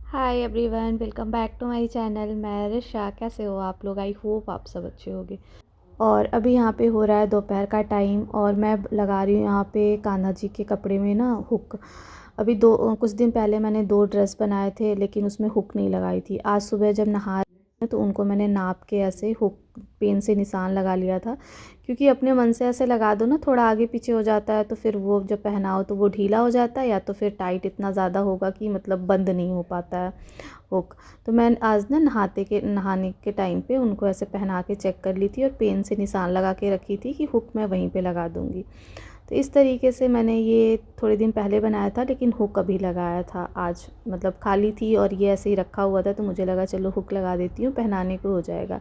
Hi everyone, welcome back to my channel. मैं रिशा। कैसे हो आप लोग? आई होप आप सब अच्छे होंगे। और अभी यहाँ पे हो रहा है दोपहर का टाइम और मैं लगा रही हूँ यहाँ पे कान्हा जी के कपड़े में ना हुक। अभी दो कुछ दिन पहले मैंने दो ड्रेस बनाए थे लेकिन उसमें हुक नहीं लगाई थी। आज सुबह जब नहा तो उनको मैंने नाप के ऐसे हुक पेन से निशान लगा लिया था, क्योंकि अपने मन से ऐसे लगा दो ना, थोड़ा आगे पीछे हो जाता है तो फिर वो जब पहनाओ तो वो ढीला हो जाता है या तो फिर टाइट इतना ज़्यादा होगा कि मतलब बंद नहीं हो पाता है हुक। तो मैं आज ना नहाने के टाइम पे उनको ऐसे पहना के चेक कर ली थी और पेन से निशान लगा के रखी थी कि हुक मैं वहीं पे लगा दूँगी। तो इस तरीके से मैंने ये थोड़े दिन पहले बनाया था, लेकिन हुक अभी लगाया था आज। मतलब खाली थी और ये ऐसे ही रखा हुआ था तो मुझे लगा चलो हुक लगा देती हूँ, पहनाने को हो जाएगा।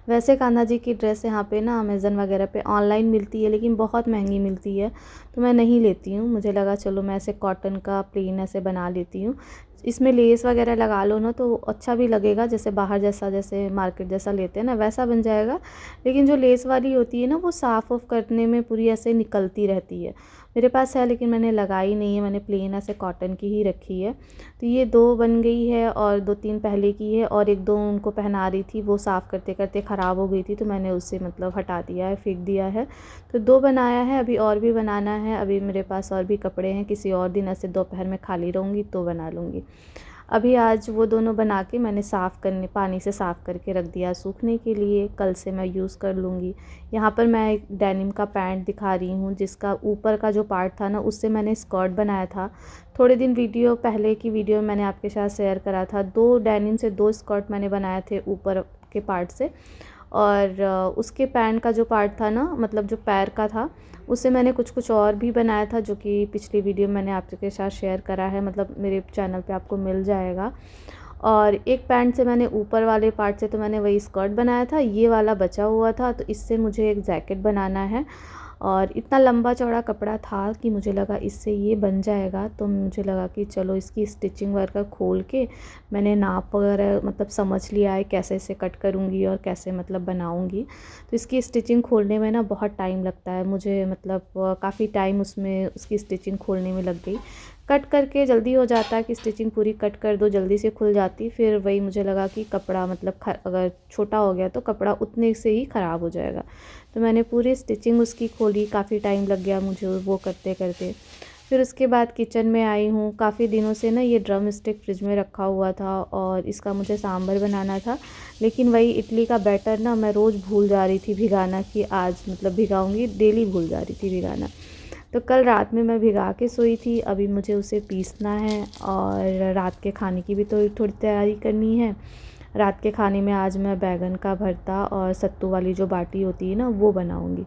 वैसे कान्हा जी की ड्रेस यहाँ पे ना अमेज़न वगैरह पे ऑनलाइन मिलती है लेकिन बहुत महंगी मिलती है, तो मैं नहीं लेती हूँ। मुझे लगा चलो मैं ऐसे कॉटन का प्लेन ऐसे बना लेती हूँ। इसमें लेस वगैरह लगा लो ना तो अच्छा भी लगेगा, जैसे बाहर जैसा, जैसे मार्केट जैसा लेते हैं ना वैसा बन जाएगा। लेकिन जो लेस वाली होती है ना वो साफ़ ऑफ करने में पूरी ऐसे निकलती रहती है। मेरे पास है लेकिन मैंने लगाई नहीं है, मैंने प्लेन ऐसे कॉटन की ही रखी है। तो ये दो बन गई है और दो तीन पहले की है और एक दो उनको पहना रही थी, वो साफ़ करते करते ख़राब हो गई थी तो मैंने उसे मतलब हटा दिया है, फेंक दिया है। तो दो बनाया है, अभी और भी बनाना है। अभी मेरे पास और भी कपड़े हैं, किसी और दिन ऐसे दोपहर में खाली रहूँगी तो बना लूँगी। अभी आज वो दोनों बना के मैंने पानी से साफ़ करके रख दिया सूखने के लिए, कल से मैं यूज़ कर लूँगी। यहाँ पर मैं एक डेनिम का पैंट दिखा रही हूँ जिसका ऊपर का जो पार्ट था ना उससे मैंने स्कर्ट बनाया था। थोड़े दिन पहले की वीडियो मैंने आपके साथ शेयर करा था। दो डेनिम से दो स्कर्ट मैंने बनाए थे ऊपर के पार्ट से। और उसके पैंट का जो पार्ट था ना, मतलब जो पैर का था, उससे मैंने कुछ कुछ और भी बनाया था जो कि पिछली वीडियो मैंने आपके साथ शेयर करा है, मतलब मेरे चैनल पे आपको मिल जाएगा। और एक पैंट से मैंने ऊपर वाले पार्ट से तो मैंने वही स्कर्ट बनाया था, ये वाला बचा हुआ था तो इससे मुझे एक जैकेट बनाना है। और इतना लंबा चौड़ा कपड़ा था कि मुझे लगा इससे ये बन जाएगा, तो मुझे लगा कि चलो इसकी स्टिचिंग वर्क खोल के मैंने नाप वगैरह मतलब समझ लिया है कैसे इसे कट करूँगी और कैसे मतलब बनाऊँगी। तो इसकी स्टिचिंग खोलने में ना बहुत टाइम लगता है मुझे, मतलब काफ़ी टाइम उसमें उसकी स्टिचिंग खोलने में लग गई। कट करके जल्दी हो जाता है कि स्टिचिंग पूरी कट कर दो जल्दी से खुल जाती, फिर वही मुझे लगा कि कपड़ा मतलब अगर छोटा हो गया तो कपड़ा उतने से ही ख़राब हो जाएगा। तो मैंने पूरी स्टिचिंग उसकी खोली, काफ़ी टाइम लग गया मुझे वो करते करते। फिर उसके बाद किचन में आई हूँ। काफ़ी दिनों से ना ये ड्रम स्टिक फ्रिज में रखा हुआ था और इसका मुझे सांभर बनाना था, लेकिन वही इडली का बैटर ना मैं रोज़ भूल जा रही थी भिगाना, कि आज मतलब भिगाऊंगी, डेली भूल जा रही थी भिगाना। तो कल रात में मैं भिगा के सोई थी, अभी मुझे उसे पीसना है और रात के खाने की भी तो थोड़ी तैयारी करनी है। रात के खाने में आज मैं बैंगन का भरता और सत्तू वाली जो बाटी होती है ना वो बनाऊंगी।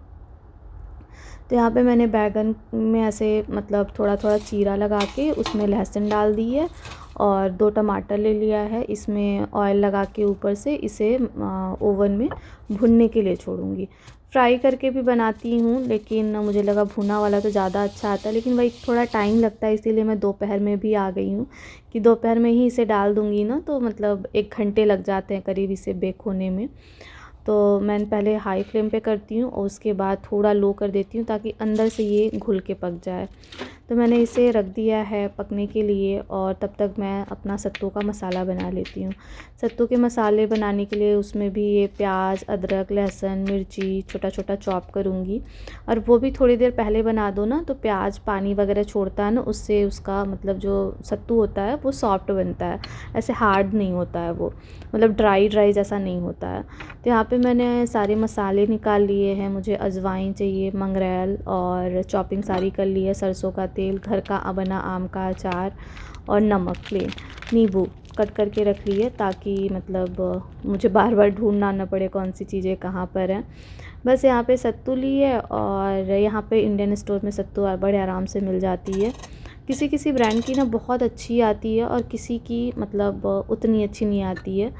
तो यहाँ पे मैंने बैगन में ऐसे मतलब थोड़ा थोड़ा चीरा लगा के उसमें लहसुन डाल दी है और दो टमाटर ले लिया है। इसमें ऑयल लगा के ऊपर से इसे ओवन में भुनने के लिए छोड़ूंगी। फ्राई करके भी बनाती हूँ लेकिन मुझे लगा भुना वाला तो ज़्यादा अच्छा आता है, लेकिन वही थोड़ा टाइम लगता है, इसीलिए मैं दोपहर में भी आ गई हूँ कि दोपहर में ही इसे डाल दूँगी ना, तो मतलब 1 घंटे लग जाते हैं करीब इसे बेक होने में। तो मैं पहले हाई फ्लेम पे करती हूँ और उसके बाद थोड़ा लो कर देती हूँ ताकि अंदर से ये घुल के पक जाए। तो मैंने इसे रख दिया है पकने के लिए और तब तक मैं अपना सत्तू का मसाला बना लेती हूँ। सत्तू के मसाले बनाने के लिए उसमें भी ये प्याज, अदरक, लहसुन, मिर्ची छोटा छोटा चॉप करूँगी। और वो भी थोड़ी देर पहले बना दो ना तो प्याज पानी वगैरह छोड़ता है ना, उससे उसका मतलब जो सत्तू होता है वो सॉफ्ट बनता है, ऐसे हार्ड नहीं होता है वो, मतलब ड्राई ड्राई जैसा नहीं होता है। तो यहाँ पे मैंने सारे मसाले निकाल लिए हैं। मुझे अजवाइन चाहिए, मंगरेल और चॉपिंग सारी कर ली है, सरसों का तेल, घर का बना आम का अचार और नमक, प्लेन नींबू कट करके रख लिए ताकि मतलब मुझे बार बार ढूंढना ना पड़े कौन सी चीज़ें कहाँ पर हैं। बस यहाँ पे सत्तू ली है और यहाँ पे इंडियन स्टोर में सत्तू बड़े आराम से मिल जाती है। किसी किसी ब्रांड की ना बहुत अच्छी आती है और किसी की मतलब उतनी अच्छी नहीं आती है।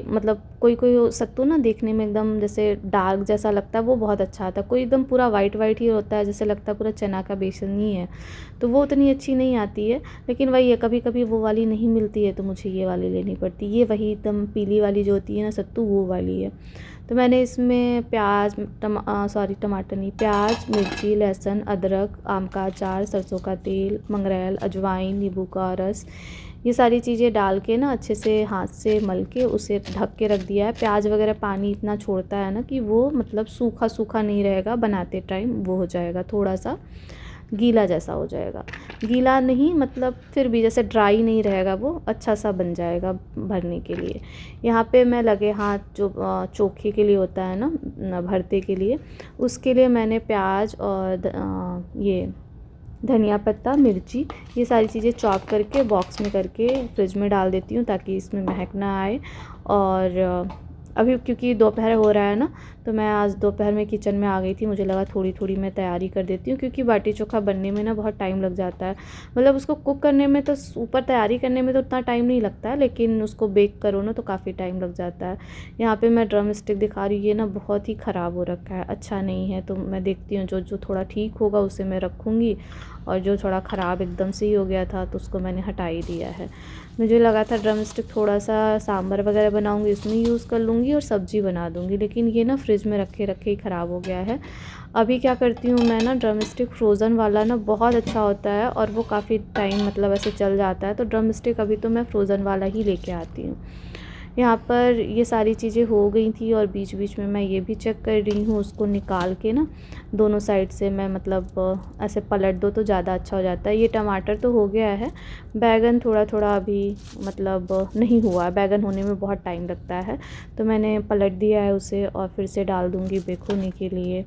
मतलब कोई कोई सत्तू ना देखने में एकदम जैसे डार्क जैसा लगता है, वो बहुत अच्छा आता है। कोई एकदम पूरा वाइट वाइट ही होता है, जैसे लगता है पूरा चना का बेसन ही है, तो वो उतनी अच्छी नहीं आती है। लेकिन वही है, कभी कभी वो वाली नहीं मिलती है तो मुझे ये वाली लेनी पड़ती है। ये वही एकदम पीली वाली जो होती है ना सत्तू, वो वाली है। तो मैंने इसमें टमाटर नहीं, प्याज, मिर्ची, लहसुन, अदरक, आम का अचार, सरसों का तेल, मंगरेल, अजवाइन, नींबू का रस, ये सारी चीज़ें डाल के ना अच्छे से हाथ से मल के उसे ढक के रख दिया है। प्याज वगैरह पानी इतना छोड़ता है ना कि वो मतलब सूखा सूखा नहीं रहेगा, बनाते टाइम वो हो जाएगा थोड़ा सा गीला जैसा हो जाएगा। गीला नहीं मतलब फिर भी जैसे ड्राई नहीं रहेगा, वो अच्छा सा बन जाएगा भरने के लिए। यहाँ पे मैं लगे हाथ जो चोखे के लिए होता है ना भरते के लिए, उसके लिए मैंने प्याज और ये धनिया पत्ता, मिर्ची, ये सारी चीज़ें चॉप करके बॉक्स में करके फ्रिज में डाल देती हूँ ताकि इसमें महक ना आए। और अभी क्योंकि दोपहर हो रहा है ना, तो मैं आज दोपहर में किचन में आ गई थी। मुझे लगा थोड़ी थोड़ी मैं तैयारी कर देती हूँ, क्योंकि बाटी चोखा बनने में ना बहुत टाइम लग जाता है। मतलब उसको कुक करने में तो ऊपर तैयारी करने में तो उतना टाइम नहीं लगता है, लेकिन उसको बेक करो ना तो काफ़ी टाइम लग जाता है। यहाँ पे मैं ड्रम स्टिक दिखा रही हूँ, ये ना बहुत ही ख़राब हो रखा है, अच्छा नहीं है। तो मैं देखती हूँ जो जो थोड़ा ठीक होगा उसे मैं रखूँगी, और जो थोड़ा ख़राब एकदम से ही हो गया था तो उसको मैंने हटा ही दिया है। मुझे लगा था ड्रम स्टिक थोड़ा सा सांभर वगैरह बनाऊंगी उसमें यूज़ कर लूँगी और सब्ज़ी बना दूँगी, लेकिन ये ना फ्रिज में रखे रखे ही ख़राब हो गया है। अभी क्या करती हूँ मैं ना, ड्रम स्टिक फ्रोज़न वाला ना बहुत अच्छा होता है और वो काफ़ी टाइम मतलब ऐसे चल जाता है। तो ड्रम स्टिक अभी तो मैं फ्रोज़न वाला ही लेके आती हूँ। यहाँ पर ये सारी चीज़ें हो गई थी और बीच बीच में मैं ये भी चेक कर रही हूँ, उसको निकाल के ना दोनों साइड से मैं मतलब ऐसे पलट दो तो ज़्यादा अच्छा हो जाता है। ये टमाटर तो हो गया है, बैगन थोड़ा थोड़ा अभी मतलब नहीं हुआ, बैगन होने में बहुत टाइम लगता है। तो मैंने पलट दिया है उसे और फिर से डाल दूँगी बेक होने के लिए।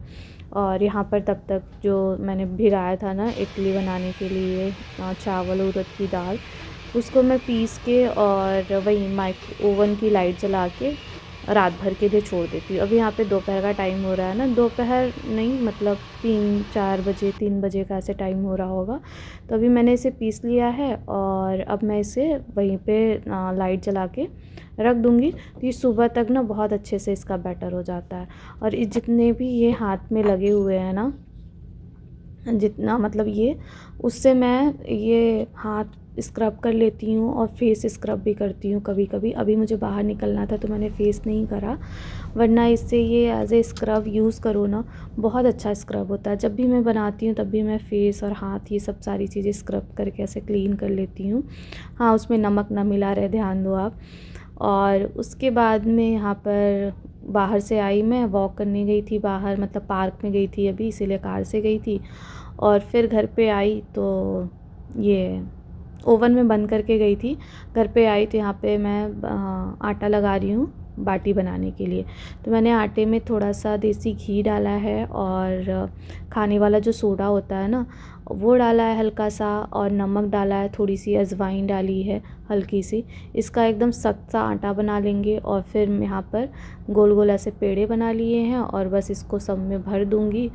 और यहाँ पर तब तक जो मैंने भिगाया था ना इडली बनाने के लिए चावल उड़द की दाल, उसको मैं पीस के और वही ओवन की लाइट जला के रात भर के लिए छोड़ देती हूँ। अभी यहाँ पे दोपहर का टाइम हो रहा है ना, दोपहर नहीं मतलब 3-4 बजे 3 बजे का ऐसे टाइम हो रहा होगा। तो अभी मैंने इसे पीस लिया है और अब मैं इसे वहीं पे लाइट जला के रख दूँगी। तो ये सुबह तक ना बहुत अच्छे से इसका बैटर हो जाता है। और जितने भी ये हाथ में लगे हुए हैं ना, जितना मतलब ये, उससे मैं ये हाथ स्क्रब कर लेती हूँ और फेस स्क्रब भी करती हूँ कभी कभी। अभी मुझे बाहर निकलना था तो मैंने फ़ेस नहीं करा, वरना इससे ये एज ए स्क्रब यूज़ करो ना बहुत अच्छा स्क्रब होता है। जब भी मैं बनाती हूँ तब भी मैं फ़ेस और हाथ ये सब सारी चीज़ें स्क्रब करके ऐसे क्लीन कर लेती हूँ। हाँ, उसमें नमक ना मिला रहे, ध्यान दो आप। और उसके बाद में यहाँ पर बाहर से आई, मैं वॉक करने गई थी बाहर, मतलब पार्क में गई थी अभी, इसीलिए कार से गई थी। और फिर घर पे आई तो ये ओवन में बंद करके गई थी। घर पे आई तो यहाँ पे मैं आटा लगा रही हूँ बाटी बनाने के लिए। तो मैंने आटे में थोड़ा सा देसी घी डाला है और खाने वाला जो सोडा होता है ना वो डाला है हल्का सा, और नमक डाला है, थोड़ी सी अजवाइन डाली है हल्की सी। इसका एकदम सख्त सा आटा बना लेंगे और फिर यहाँ पर गोल गोल ऐसे पेड़े बना लिए हैं और बस इसको सब में भर दूँगी।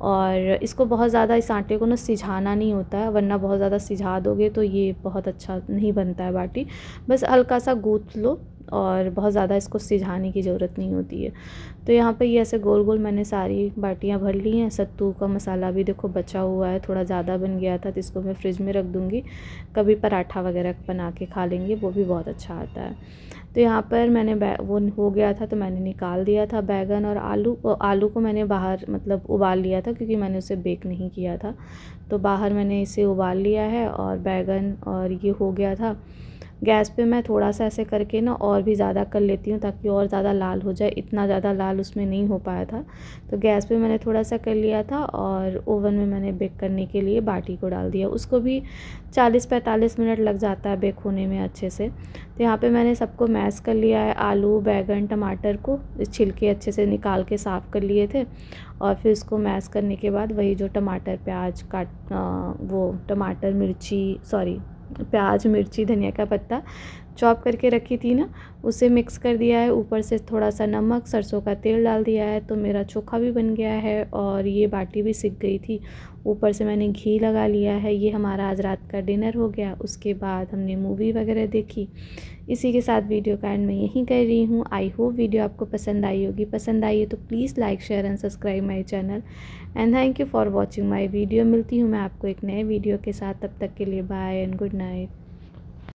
और इसको बहुत ज़्यादा इस आटे को ना सिझाना नहीं होता है, वरना बहुत ज़्यादा सिझा दोगे तो ये बहुत अच्छा नहीं बनता है बाटी। बस हल्का सा गूँथ लो और बहुत ज़्यादा इसको सिझाने की ज़रूरत नहीं होती है। तो यहाँ पे ये ऐसे गोल गोल मैंने सारी बाटियाँ भर ली हैं। सत्तू का मसाला भी देखो बचा हुआ है, थोड़ा ज़्यादा बन गया था तो इसको मैं फ्रिज में रख दूँगी, कभी पराठा वगैरह बना के खा लेंगे, वो भी बहुत अच्छा आता है। तो यहाँ पर मैंने वो हो गया था तो मैंने निकाल दिया था बैगन और आलू को मैंने बाहर मतलब उबाल लिया था, क्योंकि मैंने उसे बेक नहीं किया था। तो बाहर मैंने इसे उबाल लिया है और बैगन और ये हो गया था। गैस पे मैं थोड़ा सा ऐसे करके ना और भी ज़्यादा कर लेती हूँ ताकि और ज़्यादा लाल हो जाए, इतना ज़्यादा लाल उसमें नहीं हो पाया था। तो गैस पे मैंने थोड़ा सा कर लिया था और ओवन में मैंने बेक करने के लिए बाटी को डाल दिया। उसको भी 40-45 मिनट लग जाता है बेक होने में अच्छे से। तो यहाँ पे मैंने सबको मैश कर लिया है, आलू बैगन टमाटर को छिलके अच्छे से निकाल के साफ़ कर लिए थे। और फिर इसको मैश करने के बाद वही जो टमाटर प्याज वो टमाटर प्याज मिर्ची धनिया का पत्ता चॉप करके रखी थी ना, उसे मिक्स कर दिया है। ऊपर से थोड़ा सा नमक सरसों का तेल डाल दिया है। तो मेरा चोखा भी बन गया है और ये बाटी भी सिक गई थी। ऊपर से मैंने घी लगा लिया है। ये हमारा आज रात का डिनर हो गया। उसके बाद हमने मूवी वगैरह देखी। इसी के साथ वीडियो का एंड मैं यहीं कर रही हूँ। आई होप वीडियो आपको पसंद आई होगी। पसंद आई है तो please like share and subscribe my channel and thank you for watching my video. मिलती हूँ मैं आपको एक नए वीडियो के साथ, तब तक के लिए बाय एंड गुड नाइट।